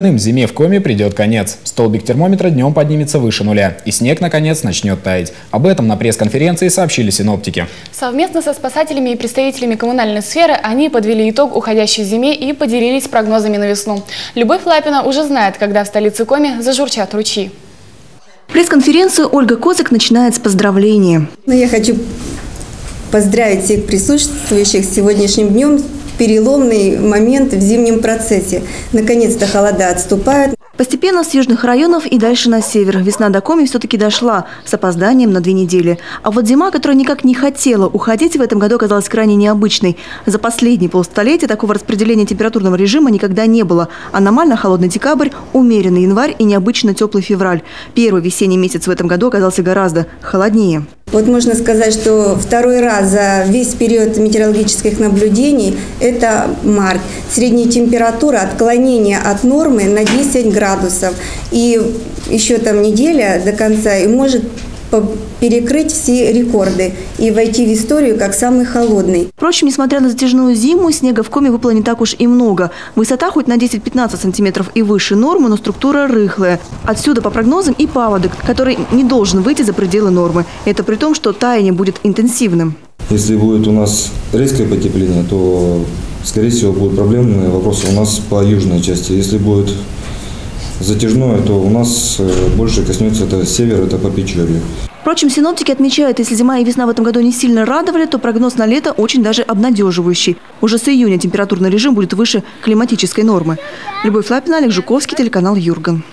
Зиме в Коми придет конец. Столбик термометра днем поднимется выше нуля. И снег, наконец, начнет таять. Об этом на пресс-конференции сообщили синоптики. Совместно со спасателями и представителями коммунальной сферы они подвели итог уходящей зиме и поделились прогнозами на весну. Любовь Лапина уже знает, когда в столице Коми зажурчат ручьи. Пресс-конференцию Ольга Козак начинает с поздравления. Я хочу поздравить всех присутствующих с сегодняшним днем. Переломный момент в зимнем процессе. Наконец-то холода отступают. Постепенно с южных районов и дальше на север. Весна до Коми все-таки дошла с опозданием на 2 недели. А вот зима, которая никак не хотела уходить, в этом году оказалась крайне необычной. За последние полстолетия такого распределения температурного режима никогда не было. Аномально холодный декабрь, умеренный январь и необычно теплый февраль. Первый весенний месяц в этом году оказался гораздо холоднее. Вот можно сказать, что второй раз за весь период метеорологических наблюдений – это март. Средняя температура отклонения от нормы на 10 градусов. И еще там неделя до конца и может перекрыть все рекорды и войти в историю как самый холодный. Впрочем, несмотря на затяжную зиму, снега в Коми выпало не так уж и много. Высота хоть на 10-15 сантиметров и выше нормы, но структура рыхлая. Отсюда, по прогнозам, и паводок, который не должен выйти за пределы нормы. Это при том, что таяние будет интенсивным. Если будет у нас резкое потепление, то, скорее всего, будут проблемные вопросы у нас по южной части. Если будет затяжное, то у нас больше коснется это север, это по Печорью. Впрочем, синоптики отмечают, если зима и весна в этом году не сильно радовали, то прогноз на лето очень даже обнадеживающий. Уже с июня температурный режим будет выше климатической нормы. Любовь Лапина, Олег Жуковский, телеканал Юрган.